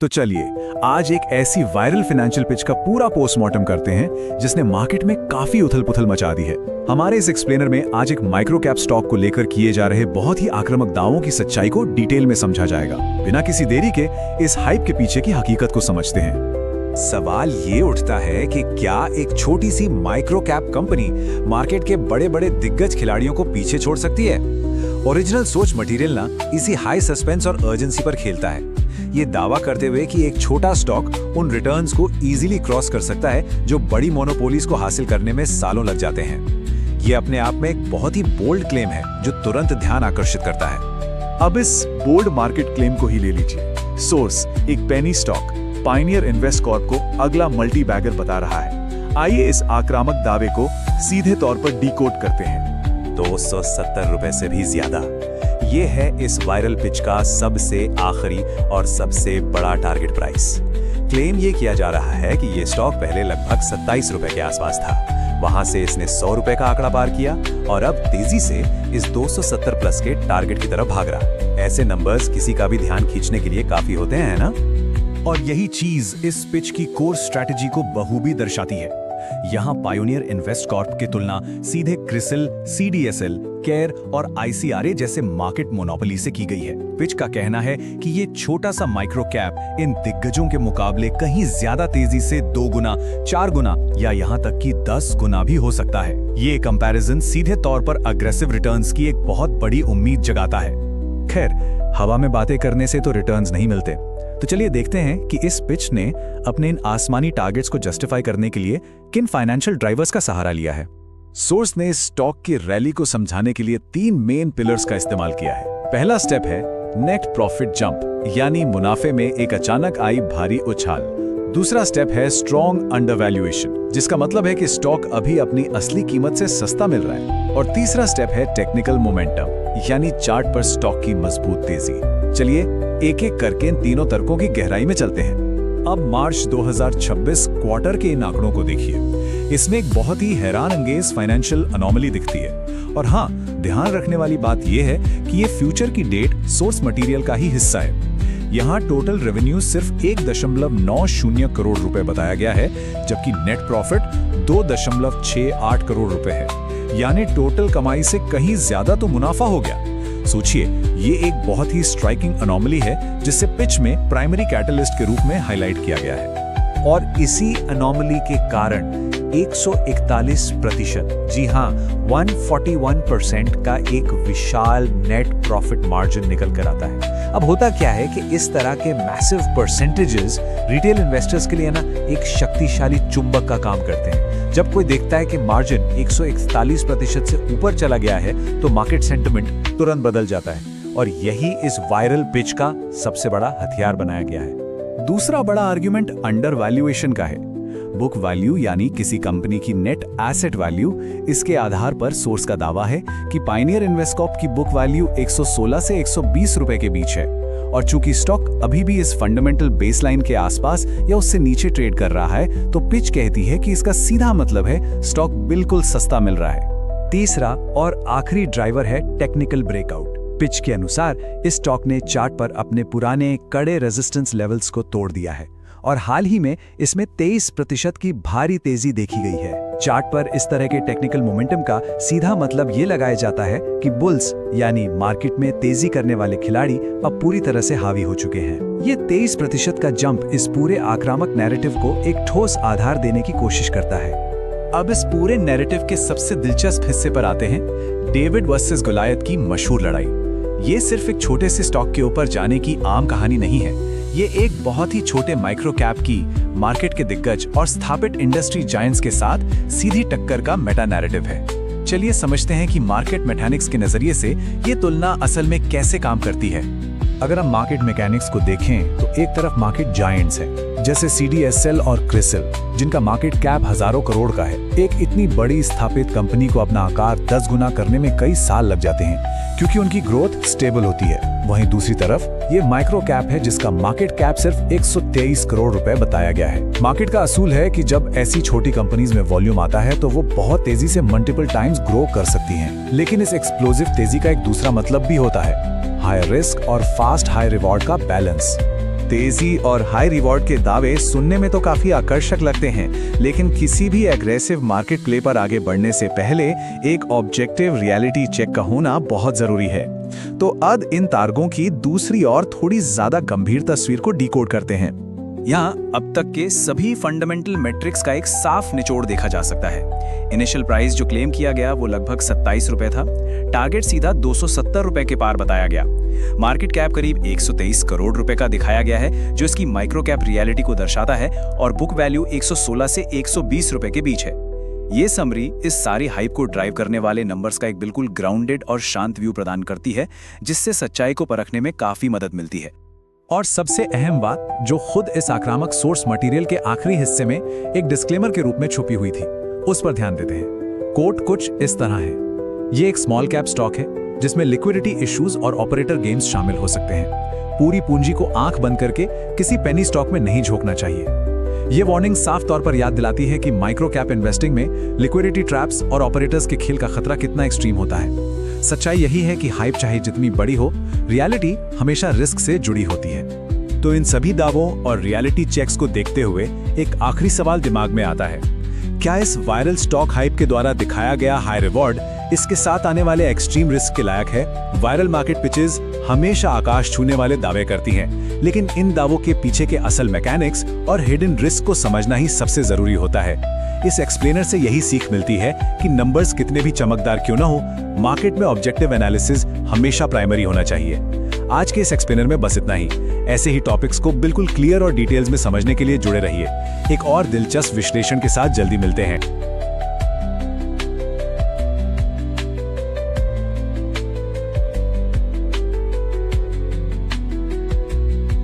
तो चलिए आज एक ऐसी वायरल फाइनेंशियल पिच का पूरा पोस्टमार्टम करते हैं जिसने मार्केट में काफी उथल-पुथल मचा दी है। हमारे इस एक्सप्लेनर में आज एक माइक्रो कैप स्टॉक को लेकर किए जा रहे बहुत ही आक्रामक दावों की सच्चाई को डिटेल में समझा जाएगा। बिना किसी देरी के इस हाइप के पीछे की हकीकत को समझते हैं। सवाल ये उठता है कि क्या एक छोटी सी माइक्रो कैप कंपनी मार्केट के बड़े बड़े दिग्गज खिलाड़ियों को पीछे छोड़ सकती है? ओरिजिनल सोच मटेरियल ना इसी हाई सस्पेंस और अर्जेंसी पर खेलता है, ये दावा करते हुए कि एक छोटा स्टॉक उन रिटर्न्स को इजीली क्रॉस कर सकता है जो बड़ी मोनोपोलीज को हासिल करने में सालों लग जाते हैं। ये अपने आप में एक बहुत ही बोल्ड क्लेम है जो तुरंत ध्यान आकर्षित करता है। अब इस बोल्ड मार्केट क्लेम को ही ले लीजिए। सोर्स एक penny stock Pioneer invest Corp को अगला मल्टी बैगर बता रहा है। आइए इस आक्रामक दावे को सीधे तौर पर डिकोड करते हैं। 270 रुपए से भी ज्यादा, ये है इस वायरल पिच का सबसे आखिरी और सबसे बड़ा टारगेट प्राइस। क्लेम ये किया जा रहा है कि ये स्टॉक पहले लगभग 27 रुपए के आसपास था, वहां से इसने 100 रुपए का आंकड़ा पार किया और अब तेजी से इस 270 प्लस के टारगेट की तरफ भाग रहा। ऐसे नंबर्स किसी का भी ध्यान खींचने के लिए काफी होते हैं ना? और यही चीज इस पिच की कोर स्ट्रैटेजी को बखूबी दर्शाती है। यहाँ पायोनियर इन्वेस्ट कॉर्प की तुलना सीधे क्रिसिल, सीडीएसएल, केयर और आईसीआरए जैसे मार्केट मोनोपोली से की गई है। पिच का कहना है कि ये छोटा सा माइक्रो कैप इन दिग्गजों के मुकाबले कहीं ज्यादा तेजी से 2 गुना, 4 गुना या यहाँ तक कि 10 गुना भी हो सकता है। ये कंपैरिजन सीधे तौर पर अग्रेसिव रिटर्न्स की एक बहुत बड़ी उम्मीद जगाता है। खैर, हवा में बातें करने से तो रिटर्न्स नहीं मिलते, तो चलिए देखते हैं कि इस पिच ने अपने इन आसमानी टारगेट्स को जस्टिफाई करने के लिए किन फाइनेंशियल ड्राइवर्स का सहारा लिया है। सोर्स ने इस स्टॉक की रैली को समझाने के लिए 3 मेन पिलर्स का इस्तेमाल किया है। पहला स्टेप है नेट प्रॉफिट जंप, यानी मुनाफे में एक अचानक आई भारी उछाल। दूसरा स्टेप है स्ट्रॉन्ग अंडरवैल्यूएशन, जिसका मतलब है कि स्टॉक अभी अपनी असली कीमत से सस्ता मिल रहा है। और तीसरा स्टेप है टेक्निकल मोमेंटम, यानी चार्ट पर स्टॉक की मजबूत तेजी। चलिए एक एक करके इन तीनों तर्कों की गहराई में चलते हैं। अब मार्च 2026 क्वार्टर के इन आंकड़ों को देखिए। इसमें एक बहुत ही हैरान अंगेज फाइनेंशियल अनोमली दिखती है। और हाँ, ध्यान रखने वाली बात यह है कि ये फ्यूचर की डेट सोर्स मटेरियल का ही हिस्सा है। यहाँ टोटल रेवेन्यू सिर्फ 1.90 करोड़ रुपए बताया गया है, जबकि नेट प्रॉफिट 2.68 करोड़ रुपए है, यानी टोटल कमाई से कहीं ज्यादा तो मुनाफा हो गया। सोचिए, ये एक बहुत ही स्ट्राइकिंग अनोमली है जिसे पिच में प्राइमरी कैटलिस्ट के रूप में हाईलाइट किया गया है। और इसी अनोमली के कारण 141%, जी हाँ 141% का एक विशाल नेट प्रॉफिट मार्जिन निकल कर आता है। अब होता क्या है कि इस तरह के मैसिव परसेंटेजेस रिटेल इन्वेस्टर्स के लिए ना एक शक्तिशाली चुंबक का काम करते हैं। जब कोई देखता है कि मार्जिन 141% से ऊपर चला गया है तो मार्केट सेंटिमेंट तुरंत बदल जाता है, और यही इस वायरल पिच का सबसे बड़ा हथियार बनाया गया है। दूसरा बड़ा आर्गुमेंट अंडर वैल्यूएशन का है। बुक वैल्यू यानी किसी कंपनी की नेट एसेट वैल्यू, इसके आधार पर सोर्स का दावा है कि पायनियर इन्वेस्ट कॉर्प की बुक वैल्यू 116 से 120 रुपए के बीच है। और चूंकि स्टॉक अभी भी इस फंडामेंटल बेसलाइन के आसपास या उससे नीचे ट्रेड कर रहा है, तो पिच कहती है कि इसका सीधा मतलब है स्टॉक बिल्कुल सस्ता मिल रहा है। तीसरा और आखिरी ड्राइवर है टेक्निकल ब्रेकआउट। पिच के अनुसार इस स्टॉक ने चार्ट पर अपने पुराने कड़े रेजिस्टेंस लेवल्स को तोड़ दिया है और हाल ही में इसमें 23% की भारी तेजी देखी गई है। चार्ट पर इस तरह के टेक्निकल मोमेंटम का सीधा मतलब ये लगाया जाता है कि बुल्स यानी मार्केट में तेजी करने वाले खिलाड़ी अब पूरी तरह से हावी हो चुके हैं। ये 23% का जंप इस पूरे आक्रामक नैरेटिव को एक ठोस आधार देने की कोशिश करता है। अब इस पूरे नैरेटिव के सबसे दिलचस्प हिस्से पर आते हैं, डेविड वर्सेस गोलायत की मशहूर लड़ाई। ये सिर्फ एक छोटे से स्टॉक के ऊपर जाने की आम कहानी नहीं है, ये एक बहुत ही छोटे माइक्रो कैप की मार्केट के दिग्गज और स्थापित इंडस्ट्री जायंट्स के साथ सीधी टक्कर का मेटा नैरेटिव है। चलिए समझते हैं कि मार्केट मैकेनिक्स के नजरिए से ये तुलना असल में कैसे काम करती है। अगर हम मार्केट मैकेनिक्स को देखें तो एक तरफ मार्केट जायंट्स हैं, जैसे सीडीएसएल और क्रिसिल, जिनका मार्केट कैप हजारों करोड़ का है। एक इतनी बड़ी स्थापित कंपनी को अपना आकार 10 गुना करने में कई साल लग जाते हैं, क्योंकि उनकी ग्रोथ स्टेबल होती है। वहीं दूसरी तरफ ये माइक्रो कैप है जिसका मार्केट कैप सिर्फ 123 करोड़ रुपए बताया गया है। मार्केट का असूल है कि जब ऐसी छोटी कंपनीज में वॉल्यूम आता है तो वो बहुत तेजी से मल्टीपल टाइम्स ग्रो कर सकती हैं। लेकिन इस एक्सप्लोसिव तेजी का एक दूसरा मतलब भी होता है, हाई रिस्क और फास्ट हाई रिवॉर्ड का बैलेंस। तेजी और हाई रिवॉर्ड के दावे सुनने में तो काफी आकर्षक लगते हैं, लेकिन किसी भी एग्रेसिव मार्केट प्ले पर आगे बढ़ने से पहले एक ऑब्जेक्टिव रियलिटी चेक का होना बहुत जरूरी है। तो अब इन तार्गों की दूसरी और थोड़ी ज्यादा गंभीर तस्वीर को डिकोड करते हैं। यहाँ अब तक के सभी फंडामेंटल मैट्रिक्स का एक साफ निचोड़ देखा जा सकता है। इनिशियल प्राइस जो क्लेम किया गया वो लगभग 27 रुपए था। टारगेट सीधा 270 रुपए के पार बताया गया। मार्केट कैप करीब 123 करोड़ रुपए का दिखाया गया है, जो इसकी माइक्रो कैप रियलिटी को दर्शाता है, और बुक वैल्यू 116 से 120 रुपए के बीच है। ये समरी इस सारी हाइप को ड्राइव करने वाले नंबर्स का एक बिल्कुल ग्राउंडेड और शांत व्यू प्रदान करती है, जिससे सच्चाई को परखने में काफी मदद मिलती है। और सबसे अहम बात जो खुद इस आक्रामक सोर्स मटेरियल के आखिरी हिस्से में एक डिस्क्लेमर के रूप में छुपी हुई थी, उस पर ध्यान देते हैं। कोट कुछ इस तरह है, ये एक स्मॉल कैप स्टॉक है जिसमें लिक्विडिटी इश्यूज और ऑपरेटर गेम्स शामिल हो सकते हैं। पूरी पूंजी को आंख बंद करके किसी पेनी स्टॉक में नहीं झोंकना चाहिए। ये वार्निंग साफ तौर पर याद दिलाती है कि माइक्रो कैप इन्वेस्टिंग में लिक्विडिटी ट्रैप्स और ऑपरेटर्स के खेल का खतरा कितना एक्सट्रीम होता है। सच्चाई यही है कि हाइप चाहे जितनी बड़ी हो, रियलिटी हमेशा रिस्क से जुड़ी होती है। तो इन सभी दावों और रियलिटी चेक्स को देखते हुए एक आखिरी सवाल दिमाग में आता है, क्या इस वायरल स्टॉक हाइप के द्वारा दिखाया गया हाई रिवॉर्ड इसके साथ आने वाले एक्सट्रीम रिस्क के लायक है? वायरल मार्केट पिचेस हमेशा आकाश छूने वाले दावे करती हैं, लेकिन इन दावों के पीछे के असल मैकेनिक्स और हिडन रिस्क को समझना ही सबसे जरूरी होता है। इस एक्सप्लेनर से यही सीख मिलती है कि नंबर्स कितने भी चमकदार क्यों ना हो, मार्केट में ऑब्जेक्टिव एनालिसिस हमेशा प्राइमरी होना चाहिए। आज के इस एक्सप्लेनर में बस इतना ही। ऐसे ही टॉपिक्स को बिल्कुल क्लियर और डिटेल्स में समझने के लिए जुड़े रहिए। एक और दिलचस्प विश्लेषण के साथ जल्दी मिलते हैं।